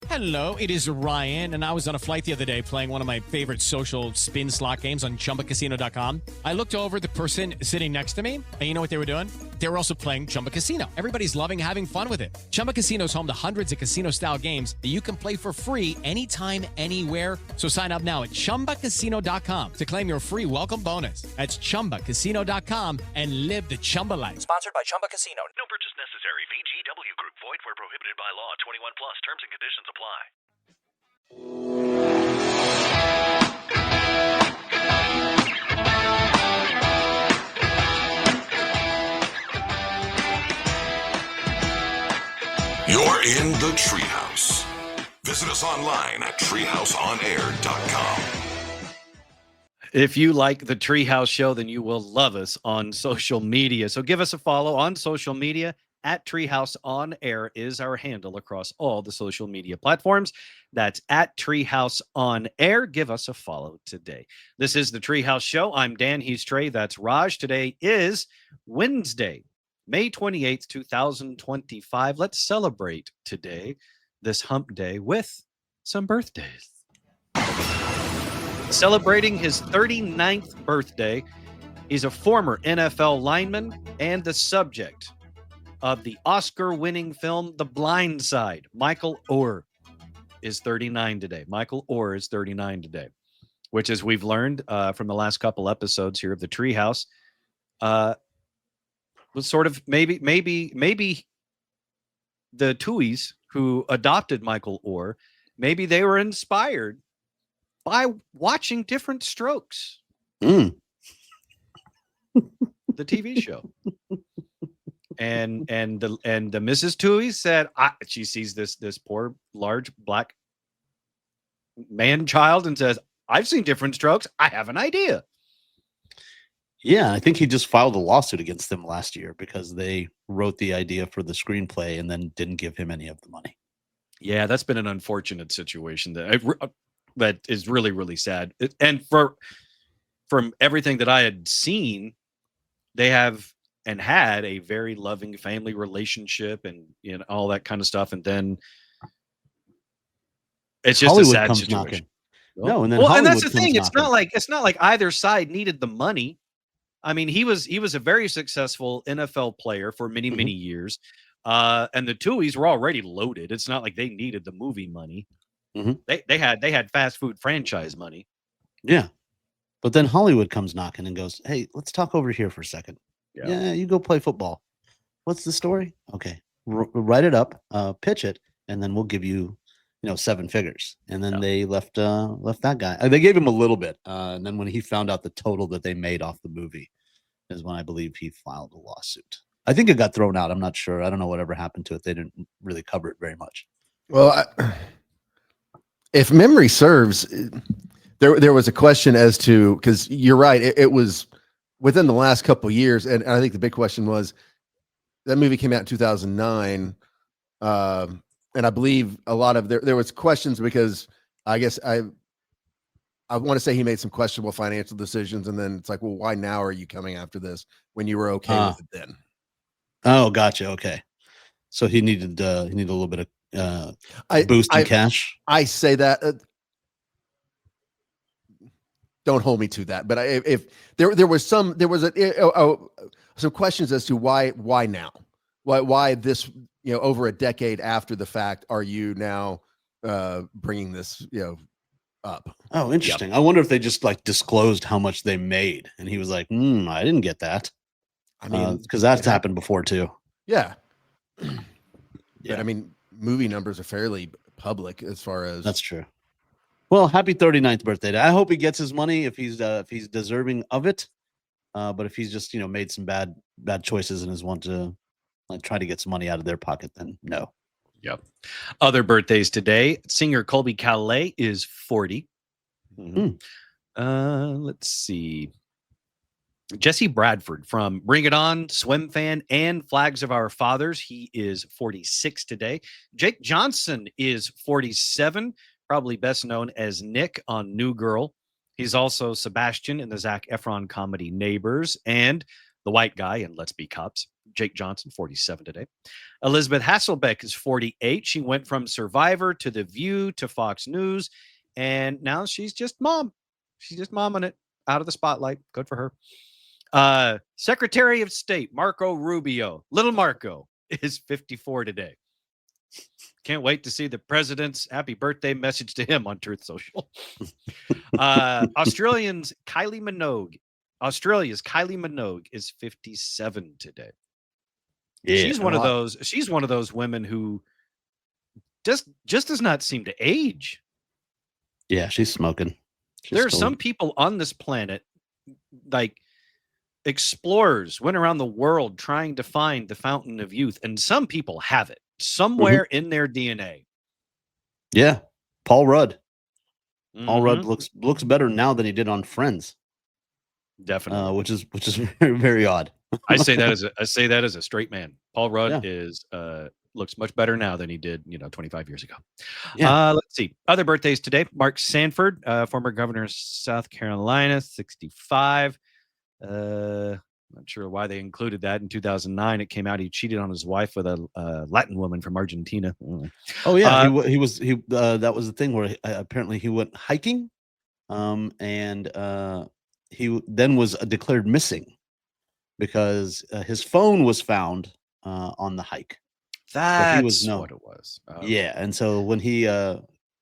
Hello, it is Ryan, and I was on a flight the other day playing one of my favorite social spin slot games on ChumbaCasino.com. I looked over at the person sitting next to me, and you know what they were doing? They were also playing Chumba Casino. Everybody's loving having fun with it. Chumba Casino is home to hundreds of casino-style games that you can play for free anytime, anywhere. So sign up now at ChumbaCasino.com to claim your free welcome bonus. That's ChumbaCasino.com and live the Chumba life. Sponsored by Chumba Casino. No purchase necessary. VGW Group. Void where prohibited by law. 21 plus. Terms and conditions apply. You're in the Treehouse. Visit us online at treehouseonair.com. If you like the Treehouse Show, then you will love us on social media. So give us a follow on social media. At Treehouse On Air is our handle across all the social media platforms. That's at Treehouse On Air. Give us a follow today. This is the Treehouse Show. I'm Dan. He's Trey. That's Raj. Today is Wednesday, May 28th, 2025. Let's celebrate today, this hump day, with some birthdays. Celebrating his 39th birthday, he's a former NFL lineman and the subject of the Oscar-winning film The Blind Side. Michael Oher is 39 today. Michael Oher is 39 today, which, as we've learned from the last couple episodes here of the Treehouse, was sort of maybe the Tuohys who adopted Michael Oher, maybe they were inspired by watching Different Strokes, the TV show. And the Mrs. Tuohy said, she sees this poor large black man child and says, "I've seen Different Strokes. I have an idea." Yeah, I think he just filed a lawsuit against them last year because they wrote the idea for the screenplay and then didn't give him any of the money. Yeah, that's been an unfortunate situation that is really, really sad. And from everything that I had seen, they have and had a very loving family relationship and all that kind of stuff. And then it's just Hollywood a sad comes situation. knocking. No, and then and that's Hollywood the thing. comes It's not like either side needed the money. I mean, he was a very successful NFL player for many, many years. And the Tuohys were already loaded. It's not like they needed the movie money. They had fast food franchise money. Yeah. But then Hollywood comes knocking and goes, "Hey, let's talk over here for a second. Yeah, you go play football. What's the story? Okay, write it up, pitch it, and then we'll give you, 7 figures." And then they left that guy. They gave him a little bit, and then when he found out the total that they made off the movie, is when I believe he filed a lawsuit. I think it got thrown out. I'm not sure. I don't know whatever happened to it. They didn't really cover it very much. Well, if memory serves, there was a question as to, because you're right, it was within the last couple of years, and I think the big question was that movie came out in 2009, and I believe a lot of there was questions because I guess I want to say he made some questionable financial decisions, and then it's like, well, why now are you coming after this when you were okay with it then? Oh, gotcha. Okay, so he needed a little bit of boost in cash. I say that. Don't hold me to that, but if there was some questions as to why now, why this, over a decade after the fact, are you now bringing this up? Oh, interesting. Yep. I wonder if they just disclosed how much they made, and he was like, "I didn't get that." I mean, because that's happened before too. Yeah. But I mean, movie numbers are fairly public as far as that's true. Well, happy 39th birthday. I hope he gets his money if he's deserving of it. But if he's just, made some bad choices and is want to try to get some money out of their pocket, then no. Yep. Other birthdays today. Singer Colby Calais is 40. Let's see. Jesse Bradford from Bring It On, Swim Fan, and Flags of Our Fathers. He is 46 today. Jake Johnson is 47. Probably best known as Nick on New Girl. He's also Sebastian in the Zac Efron comedy Neighbors and the white guy in Let's Be Cops. Jake Johnson, 47 today. Elizabeth Hasselbeck is 48. She went from Survivor to The View to Fox News, and now she's just mom. She's just momming it out of the spotlight. Good for her. Secretary of State Marco Rubio, little Marco, is 54 today. Can't wait to see the president's happy birthday message to him on Truth Social. Australia's Kylie Minogue is 57 today. Yeah, she's one of those women who just does not seem to age. Yeah, she's smoking. There are some people on this planet, like explorers, went around the world trying to find the fountain of youth, and some people have it somewhere in their DNA. Yeah, Paul Rudd. Paul Rudd looks better now than he did on Friends. Definitely. which is very, very odd. I say that as a straight man. Paul Rudd is looks much better now than he did, 25 years ago. Yeah. Let's see. Other birthdays today. Mark Sanford, former governor of South Carolina, 65. Not sure why they included that. In 2009, it came out he cheated on his wife with a Latin woman from Argentina. Oh yeah, he was that was the thing where apparently he went hiking, and he then was declared missing because his phone was found on the hike. That's what it was. Yeah, and so when he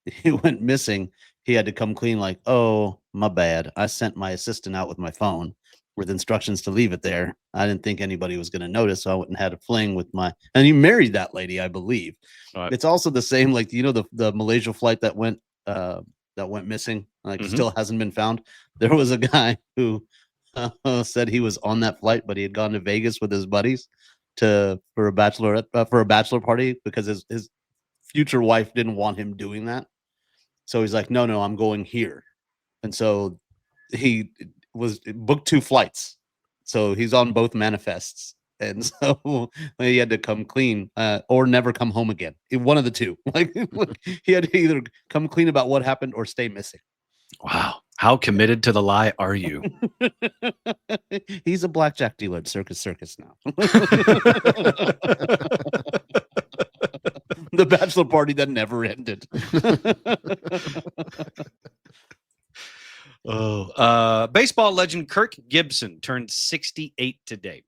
he went missing, he had to come clean like, "Oh, my bad. I sent my assistant out with my phone with instructions to leave it there. I didn't think anybody was going to notice, so I went and had a fling with my." And he married that lady, I believe. It's also the same, like the Malaysia flight that went missing, like still hasn't been found. There was a guy who said he was on that flight, but he had gone to Vegas with his buddies for a bachelor party because his future wife didn't want him doing that. So he's like, no, I'm going here. And so he was booked 2 flights. So he's on both manifests. And so he had to come clean or never come home again. One of the two. Like he had to either come clean about what happened or stay missing. Wow. How committed to the lie are you? He's a blackjack dealer at Circus now. The bachelor party that never ended. Baseball legend Kirk Gibson turned 68 today.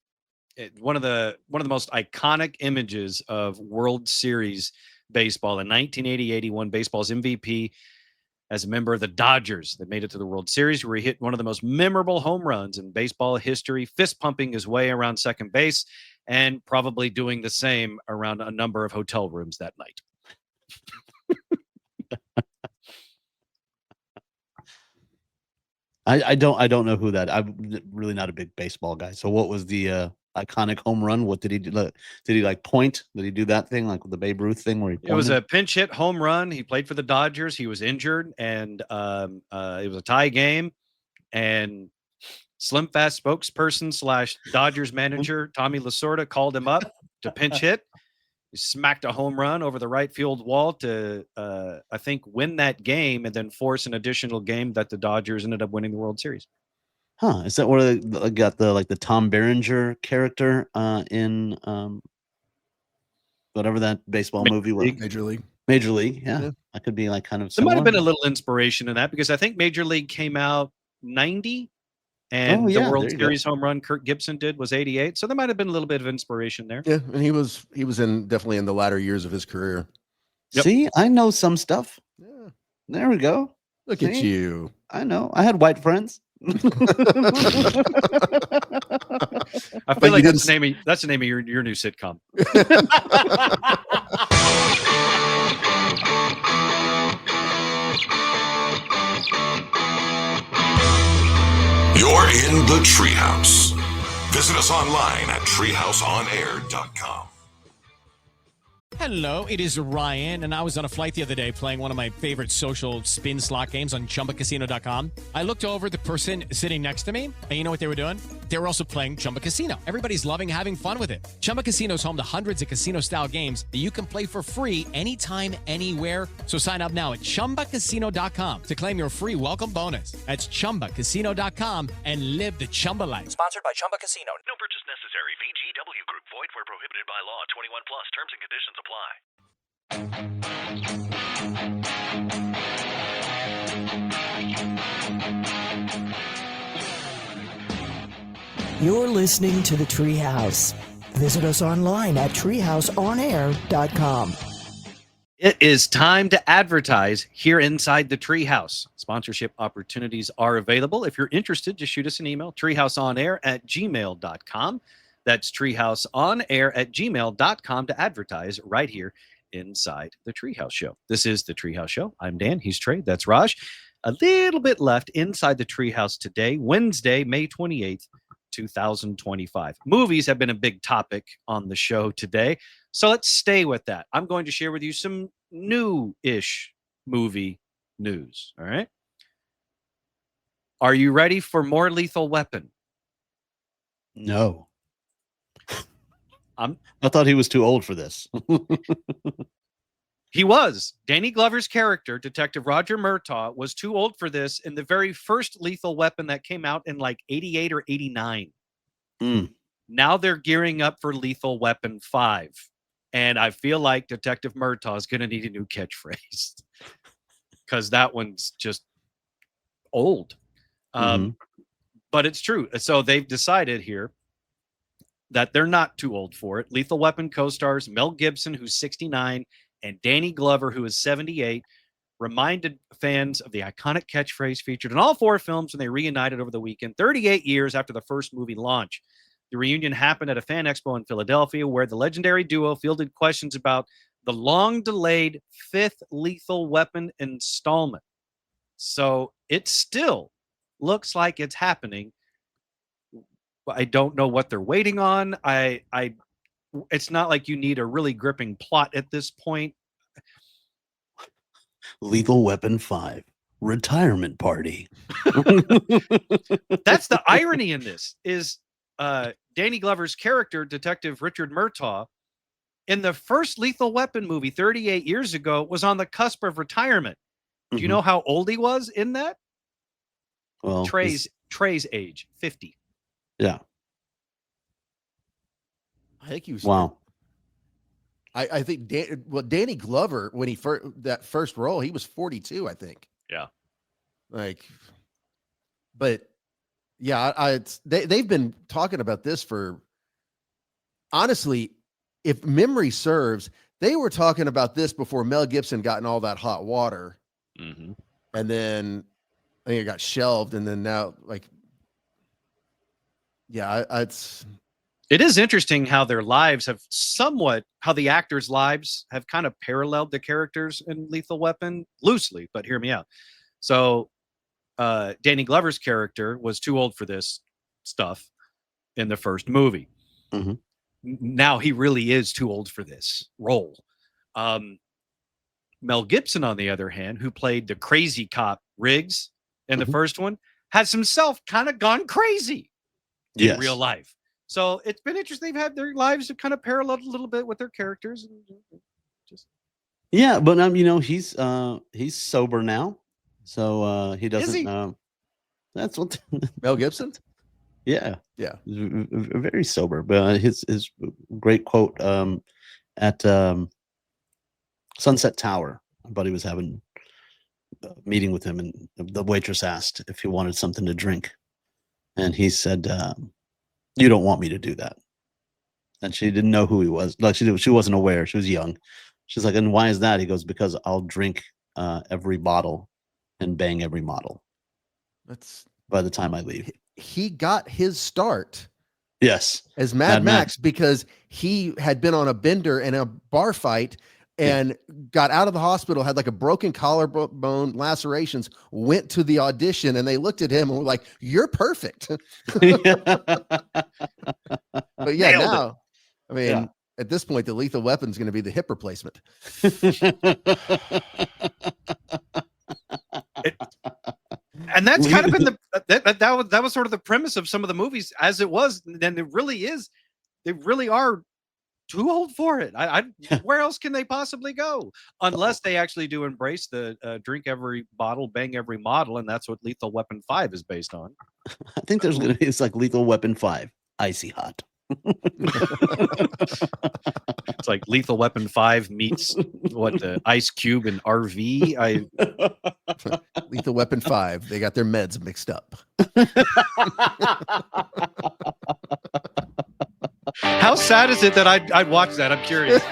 One of the most iconic images of World Series baseball in 1980, he won baseball's MVP as a member of the Dodgers that made it to the World Series, where he hit one of the most memorable home runs in baseball history, fist pumping his way around second base and probably doing the same around a number of hotel rooms that night. I don't know who that. I'm really not a big baseball guy. So what was the iconic home run? What did he do? Did he like point? Did he do that thing like with the Babe Ruth thing where he pointed? It was a pinch hit home run. He played for the Dodgers. He was injured, and it was a tie game. And Slim Fast spokesperson / Dodgers manager Tommy Lasorda called him up to pinch hit. He smacked a home run over the right field wall to, I think, win that game and then force an additional game that the Dodgers ended up winning the World Series. Huh? Is that where they got the Tom Berenger character in whatever that baseball movie was? Major League. Major League, yeah. That could be like kind of There might have similar. been a little inspiration in that because I think Major League came out 90 and the World Series home run Kirk Gibson did was 88. So there might have been a little bit of inspiration there. Yeah, and he was definitely in the latter years of his career. Yep. See, I know some stuff. Yeah. There we go. Look at you. I know. I had white friends. I feel like that's the name of your new sitcom. You're in the Treehouse. Visit us online at treehouseonair.com. Hello, it is Ryan, and I was on a flight the other day playing one of my favorite social spin slot games on ChumbaCasino.com. I looked over at the person sitting next to me, and you know what they were doing? They were also playing Chumba Casino. Everybody's loving having fun with it. Chumba Casino is home to hundreds of casino-style games that you can play for free anytime, anywhere. So sign up now at ChumbaCasino.com to claim your free welcome bonus. That's ChumbaCasino.com and live the Chumba life. Sponsored by Chumba Casino. No purchase necessary. VGW Group. Void where prohibited by law. 21 plus. Terms and conditions apply. You're listening to the Treehouse. Visit us online at treehouseonair.com. It is time to advertise here inside the Treehouse. Sponsorship opportunities are available. If you're interested, just shoot us an email, treehouseonair@gmail.com. That's treehouseonair@gmail.com to advertise right here inside the Treehouse Show. This is the Treehouse Show. I'm Dan. He's Trey. That's Raj. A little bit left inside the Treehouse today, Wednesday, May 28th, 2025. Movies have been a big topic on the show today, so let's stay with that. I'm going to share with you some new-ish movie news, all right? Are you ready for more Lethal Weapon? No. I thought he was too old for this. He was. Danny Glover's character, Detective Roger Murtaugh, was too old for this in the very first Lethal Weapon that came out in like 88 or 89. Now they're gearing up for Lethal Weapon 5. And I feel like Detective Murtaugh is going to need a new catchphrase because that one's just old. But it's true. So they've decided here that they're not too old for it. Lethal Weapon co-stars Mel Gibson, who's 69, and Danny Glover, who is 78, reminded fans of the iconic catchphrase featured in all 4 films when they reunited over the weekend, 38 years after the first movie launch. The reunion happened at a fan expo in Philadelphia, where the legendary duo fielded questions about the long-delayed 5th Lethal Weapon installment. So it still looks like it's happening. I don't know what they're waiting on. It's not like you need a really gripping plot at this point. Lethal Weapon 5, retirement party. That's the irony in this is Danny Glover's character, Detective Richard Murtaugh, in the first Lethal Weapon movie 38 years ago, was on the cusp of retirement. Do you know how old he was in that? Well, Trey's age, 50. Yeah. I think he was. Wow. I think Danny Glover, when he that first role, he was 42, I think. Yeah. But yeah, they've been talking about this for, honestly, if memory serves, they were talking about this before Mel Gibson got in all that hot water. And then I think it got shelved. And then now, it is interesting how their lives have how the actors' lives have kind of paralleled the characters in Lethal Weapon loosely, but hear me out. So Danny Glover's character was too old for this stuff in the first movie. Now he really is too old for this role. Mel Gibson, on the other hand, who played the crazy cop Riggs in the first one, has himself kind of gone crazy in real life. So it's been interesting. They've had their lives have kind of paralleled a little bit with their characters. Yeah, but he's sober now, so he doesn't. Is he? That's what Mel Gibson. Yeah, yeah, very sober. But his great quote at Sunset Tower, my buddy was having a meeting with him, and the waitress asked if he wanted something to drink, and he said, "You don't want me to do that." And she didn't know who he was. Like she wasn't aware. She was young. She's like, "And why is that?" He goes, "Because I'll drink every bottle and bang every model." That's by the time I leave. He got his start. Yes. As Mad Max because he had been on a bender in a bar fight and got out of the hospital, had like a broken collarbone, lacerations, went to the audition, and they looked at him and were like, "You're perfect." But yeah, Nailed now, it. I mean, at this point, the Lethal Weapon is going to be the hip replacement. And that's kind of been that was sort of the premise of some of the movies as it was. And it really is. They really are too old for it. Where else can they possibly go? Unless they actually do embrace the drink every bottle, bang every model. And that's what Lethal Weapon 5 is based on. I think there's going to be, it's like Lethal Weapon 5, icy hot. It's like Lethal Weapon 5 meets the Ice Cube and RV. Lethal Weapon 5. They got their meds mixed up. How sad is it that I'd watch that? I'm curious.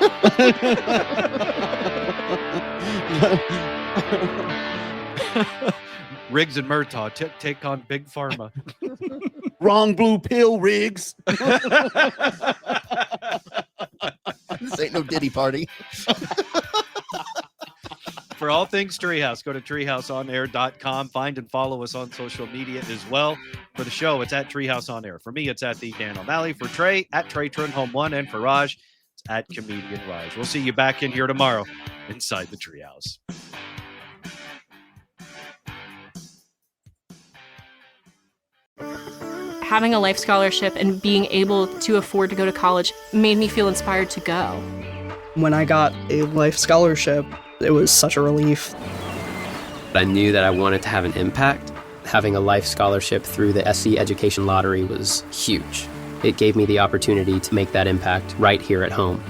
Riggs and Murtaugh take on Big Pharma. Wrong blue pill, Riggs. This ain't no Diddy party. For all things Treehouse, go to treehouseonair.com. Find and follow us on social media as well. For the show, it's at Treehouse on Air. For me, it's at the Dan O'Malley. For Trey, at Trey Trenholm 1. And for Raj, it's at Comedian Raj. We'll see you back in here tomorrow inside the Treehouse. having a life scholarship and being able to afford to go to college made me feel inspired to go. When I got a life scholarship, it was such a relief. I knew that I wanted to have an impact. Having a life scholarship through the SC Education Lottery was huge. It gave me the opportunity to make that impact right here at home.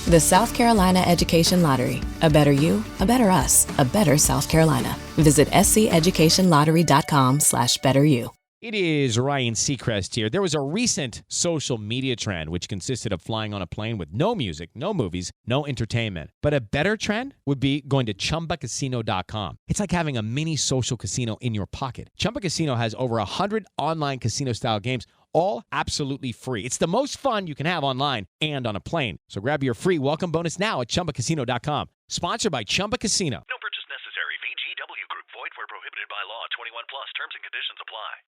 The South Carolina Education Lottery. A better you, a better us, a better South Carolina. Visit sceducationlottery.com/betteryou. It is Ryan Seacrest here. There was a recent social media trend which consisted of flying on a plane with no music, no movies, no entertainment. But a better trend would be going to ChumbaCasino.com. It's like having a mini social casino in your pocket. Chumba Casino has over 100 online casino-style games, all absolutely free. It's the most fun you can have online and on a plane. So grab your free welcome bonus now at ChumbaCasino.com. Sponsored by Chumba Casino. No purchase necessary. VGW Group. Void where prohibited by law. 21 plus. Terms and conditions apply.